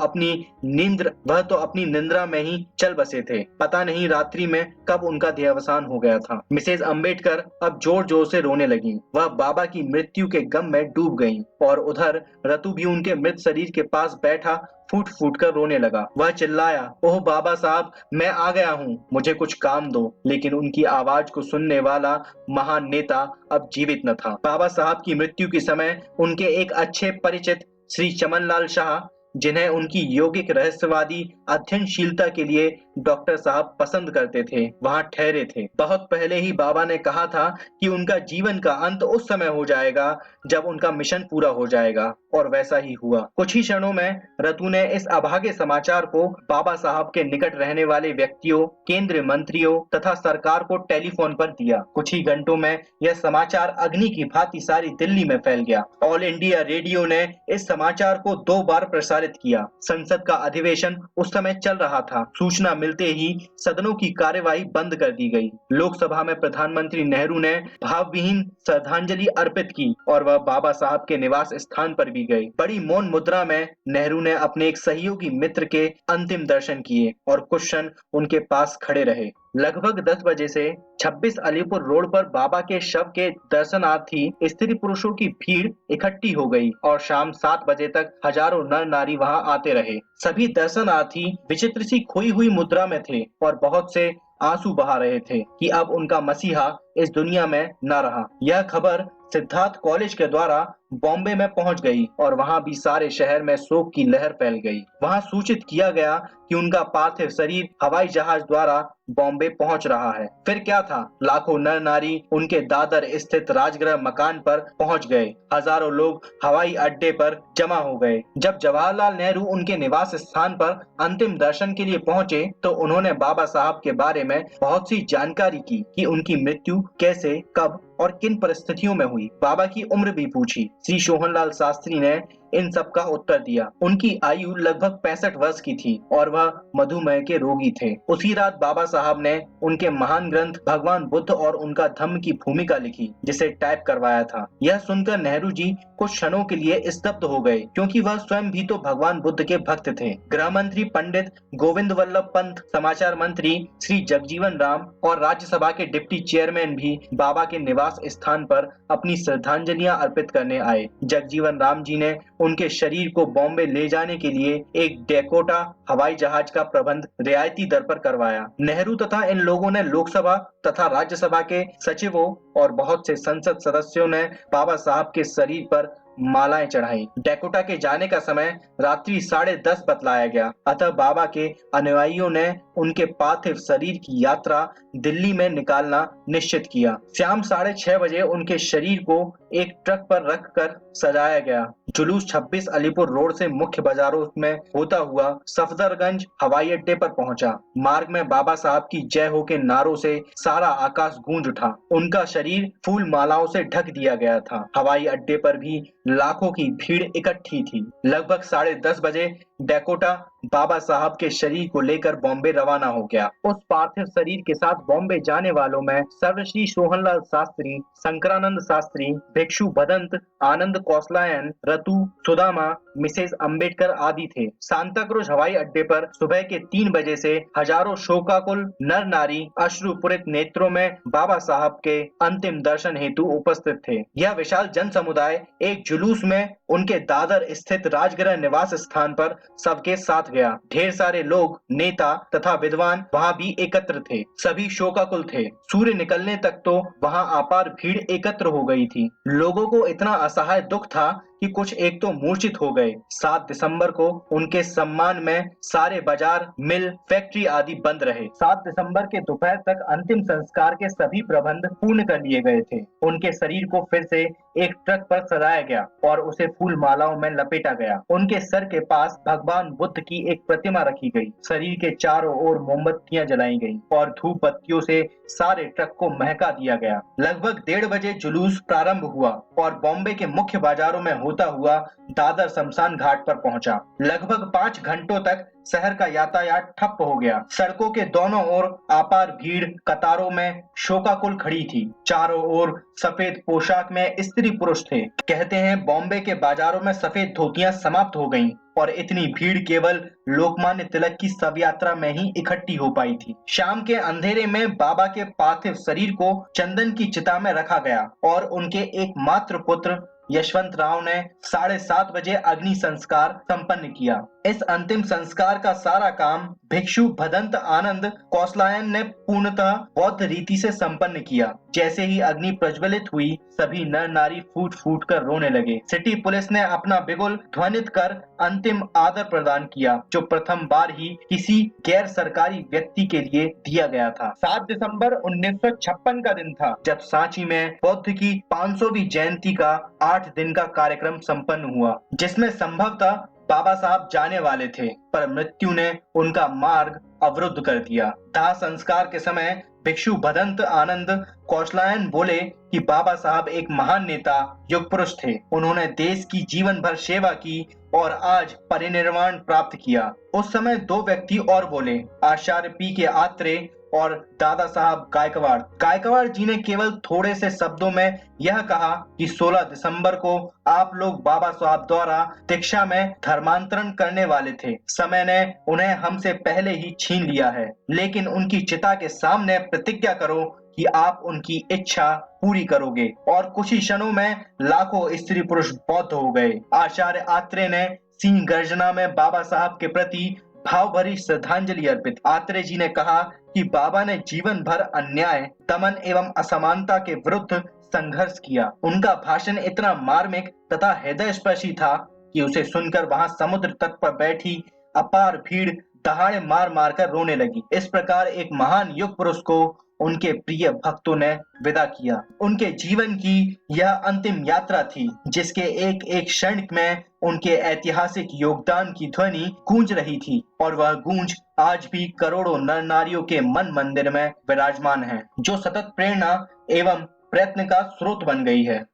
अपनी निंद्रा में ही चल बसे थे। पता नहीं रात्रि में कब उनका देहावसान हो गया था। मिसेस अंबेडकर अब जोर जोर से रोने लगी। वह बाबा की मृत्यु के गम में डूब गईं और उधर रतु भी उनके मृत शरीर के पास बैठा फूट फूट कर रोने लगा। वह चिल्लाया, ओह बाबा साहब, मैं आ गया हूँ, मुझे कुछ काम दो। लेकिन उनकी आवाज को सुनने वाला महान नेता अब जीवित न था। बाबा साहब की मृत्यु के समय उनके एक अच्छे परिचित श्री चमनलाल शाह, जिन्हें उनकी यौगिक रहस्यवादी अध्ययनशीलता के लिए डॉक्टर साहब पसंद करते थे, वहां ठहरे थे। बहुत पहले ही बाबा ने कहा था कि उनका जीवन का अंत उस समय हो जाएगा जब उनका मिशन पूरा हो जाएगा, और वैसा ही हुआ। कुछ ही क्षणों में रतु ने इस अभागे समाचार को बाबा साहब के निकट रहने वाले व्यक्तियों, केंद्रीय मंत्रियों तथा सरकार को टेलीफोन पर दिया। कुछ ही घंटों में यह समाचार अग्नि की भांति सारी दिल्ली में फैल गया। ऑल इंडिया रेडियो ने इस समाचार को 2 बार प्रसारित किया। संसद का अधिवेशन उस समय चल रहा था। सूचना मिलते ही सदनों की कार्यवाही बंद कर दी गई। लोकसभा में प्रधानमंत्री नेहरू ने भावविहीन श्रद्धांजलि अर्पित की और वह बाबा साहब के निवास स्थान पर भी गए। बड़ी मौन मुद्रा में नेहरू ने अपने एक सहयोगी मित्र के अंतिम दर्शन किए और कुछ क्षण उनके पास खड़े रहे। लगभग 10 बजे से 26 अलीपुर रोड पर बाबा के शव के दर्शनार्थी स्त्री पुरुषों की भीड़ इकट्ठी हो गई और शाम 7 बजे तक हजारों नर नारी वहां आते रहे। सभी दर्शनार्थी विचित्र सी खोई हुई मुद्रा में थे और बहुत से आंसू बहा रहे थे कि अब उनका मसीहा इस दुनिया में न रहा। यह खबर सिद्धार्थ कॉलेज के द्वारा बॉम्बे में पहुंच गई और वहां भी सारे शहर में शोक की लहर फैल गई। वहां सूचित किया गया कि उनका पार्थिव शरीर हवाई जहाज द्वारा बॉम्बे पहुंच रहा है। फिर क्या था, लाखों नर नारी उनके दादर स्थित राजगृह मकान पर पहुंच गए। हजारों लोग हवाई अड्डे पर जमा हो गए। जब जवाहरलाल नेहरू उनके निवास स्थान पर अंतिम दर्शन के लिए पहुंचे तो उन्होंने बाबा साहब के बारे में बहुत सी जानकारी की कि उनकी मृत्यु कैसे, कब और किन परिस्थितियों में हुई। बाबा की उम्र भी पूछी। श्री सोहनलाल शास्त्री ने इन सब का उत्तर दिया। उनकी आयु लगभग 65 वर्ष की थी और वह मधुमेह के रोगी थे। उसी रात बाबा साहब ने उनके महान ग्रंथ भगवान बुद्ध और उनका धम्म की भूमिका लिखी, जिसे टाइप करवाया था। यह सुनकर नेहरू जी कुछ क्षणों के लिए स्तब्ध हो गए, क्योंकि वह स्वयं भी तो भगवान बुद्ध के भक्त थे। गृह मंत्री पंडित गोविंद वल्लभ पंत, समाचार मंत्री श्री जगजीवन राम और राज्यसभा के डिप्टी चेयरमैन भी बाबा के निवास स्थान पर अपनी श्रद्धांजलियां अर्पित करने आए। जगजीवन राम जी ने उनके शरीर को बॉम्बे ले जाने के लिए एक डेकोटा हवाई जहाज का प्रबंध रियायती दर पर करवाया। नेहरू तथा इन लोगों ने लोकसभा तथा राज्यसभा के सचिवों और बहुत से संसद सदस्यों ने बाबा साहब के शरीर पर मालाएं चढ़ाई। डेकोटा के जाने का समय रात्रि 10:30 बतलाया गया, अतः बाबा के अनुयायियों ने उनके पार्थिव शरीर की यात्रा दिल्ली में निकालना निश्चित किया। शाम 6:30 बजे उनके शरीर को एक ट्रक पर रखकर सजाया गया। जुलूस 26 अलीपुर रोड से मुख्य बाजारों में होता हुआ सफदरगंज हवाई अड्डे पर पहुंचा। मार्ग में बाबा साहब की जय हो के नारों से सारा आकाश गूंज उठा। उनका शरीर फूल मालाओं से ढक दिया गया था। हवाई अड्डे पर भी लाखों की भीड़ इकट्ठी थी। लगभग 10:30 बजे डेकोटा बाबा साहब के शरीर को लेकर बॉम्बे रवाना हो गया। उस पार्थिव शरीर के साथ बॉम्बे जाने वालों में सर्वश्री सोहनलाल शास्त्री, शंकरानंद शास्त्री, भिक्षु भदंत, आनंद कौशलायन, रतु, सुदामा, मिसेस अंबेडकर आदि थे। सांताक्रूज हवाई अड्डे पर सुबह के 3 बजे से हजारों शोकाकुल नर नारी अश्रुपूरित नेत्रों में बाबा साहब के अंतिम दर्शन हेतु उपस्थित थे। यह विशाल जन समुदाय एक जुलूस में उनके दादर स्थित राजगृह निवास स्थान पर सबके साथ गया। ढेर सारे लोग, नेता तथा विद्वान वहां भी एकत्र थे। सभी शोकाकुल थे। सूर्य निकलने तक तो वहां अपार भीड़ एकत्र हो गई थी। लोगों को इतना असहाय दुख था कि कुछ एक तो मूर्छित हो गए। 7 दिसंबर को उनके सम्मान में सारे बाजार, मिल, फैक्ट्री आदि बंद रहे। 7 दिसंबर के दोपहर तक अंतिम संस्कार के सभी प्रबंध पूर्ण कर लिए गए थे। उनके शरीर को फिर से एक ट्रक पर सजाया गया और उसे फूल मालाओं में लपेटा गया। उनके सर के पास भगवान बुद्ध की एक प्रतिमा रखी गई। शरीर के चारों ओर मोमबत्तियां जलाई गई और धूप बत्तियों से सारे ट्रक को महका दिया गया। लगभग 1:30 बजे जुलूस प्रारंभ हुआ और बॉम्बे के मुख्य बाजारों में होता हुआ दादर शमशान घाट पर पहुंचा। लगभग 5 घंटों तक शहर का यातायात ठप हो गया। सड़कों के दोनों ओर अपार भीड़ कतारों में शोकाकुल खड़ी थी। चारों ओर सफेद पोशाक में स्त्री पुरुष थे। कहते हैं बॉम्बे के बाजारों में सफेद धोतियां समाप्त हो गईं और इतनी भीड़ केवल लोकमान्य तिलक की शव यात्रा में ही इकट्ठी हो पाई थी। शाम के अंधेरे में बाबा के पार्थिव शरीर को चंदन की चिता में रखा गया और उनके एकमात्र पुत्र यशवंत राव ने 7:30 बजे अग्नि संस्कार संपन्न किया। इस अंतिम संस्कार का सारा काम भिक्षु भदंत आनंद कौशलायन ने पूर्णतः बौद्ध रीति से संपन्न किया। जैसे ही अग्नि प्रज्वलित हुई, सभी नर नारी फूट फूट कर रोने लगे। सिटी पुलिस ने अपना बिगुल ध्वनित कर अंतिम आदर प्रदान किया, जो प्रथम बार ही किसी गैर सरकारी व्यक्ति के लिए दिया गया था। 7 दिसंबर 1956 का दिन था जब सांची में बुद्ध की 500वीं जयंती का 8 दिन का कार्यक्रम संपन्न हुआ, जिसमें संभवतः बाबा साहब जाने वाले थे, पर मृत्यु ने उनका मार्ग अवरुद्ध कर दिया। दाह संस्कार के समय भिक्षु भदंत आनंद कौशलायन बोले कि बाबा साहब एक महान नेता, युग पुरुष थे। उन्होंने देश की जीवन भर सेवा की और आज परिनिर्वाण प्राप्त किया। उस समय 2 व्यक्ति और बोले, आचार्य पी.के. आत्रे और दादा साहब गायकवाड़। गायकवाड़ जी ने केवल थोड़े से शब्दों में यह कहा कि 16 दिसंबर को आप लोग बाबा साहब द्वारा दीक्षा में धर्मांतरण करने वाले थे। समय ने उन्हें हमसे पहले ही छीन लिया है, लेकिन उनकी चिता के सामने प्रतिज्ञा करो कि आप उनकी इच्छा पूरी करोगे। और कुछ ही क्षणों में लाखों स्त्री पुरुष बौद्ध हो गए। आचार्य आत्रे ने सिंह गर्जना में बाबा साहब के प्रति भाव भरी श्रद्धांजलि अर्पित। आत्रेय जी ने कहा कि बाबा ने जीवन भर अन्याय, दमन एवं असमानता के विरुद्ध संघर्ष किया। उनका भाषण इतना मार्मिक तथा हृदयस्पर्शी था कि उसे सुनकर वहां समुद्र तट पर बैठी अपार भीड़ दहाड़े मार मार कर रोने लगी। इस प्रकार एक महान युग पुरुष को उनके प्रिय भक्तों ने विदा किया। उनके जीवन की यह अंतिम यात्रा थी, जिसके एक एक क्षण में उनके ऐतिहासिक योगदान की ध्वनि गूंज रही थी, और वह गूंज आज भी करोड़ों नर नारियों के मन मंदिर में विराजमान है, जो सतत प्रेरणा एवं प्रयत्न का स्रोत बन गई है।